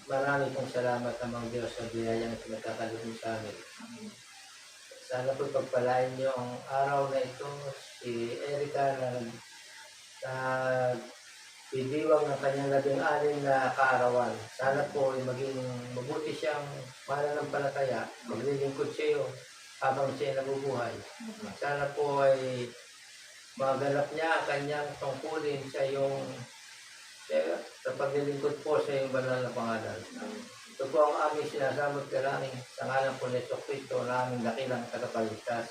marami pong salamat Amang Diyos sa biyayang pinagkakaloob mo sa amin. Sana po pagpalain niyo ang araw na ito, si Erica na bibiwang ng kanyang 16 na kaarawan. Sana po ay maging mabuti siyang mananampalataya, maglilingkod sa iyo habang siya nabubuhay. Sana po ay maganap niya ang kanyang tungkulin sa iyong sa paglilingkod po sa iyong banal na pangalan. Ito po ang aming sinasamot ka namin sa ngalan po ni Jesucristo na aming dakilang tagapagligtas.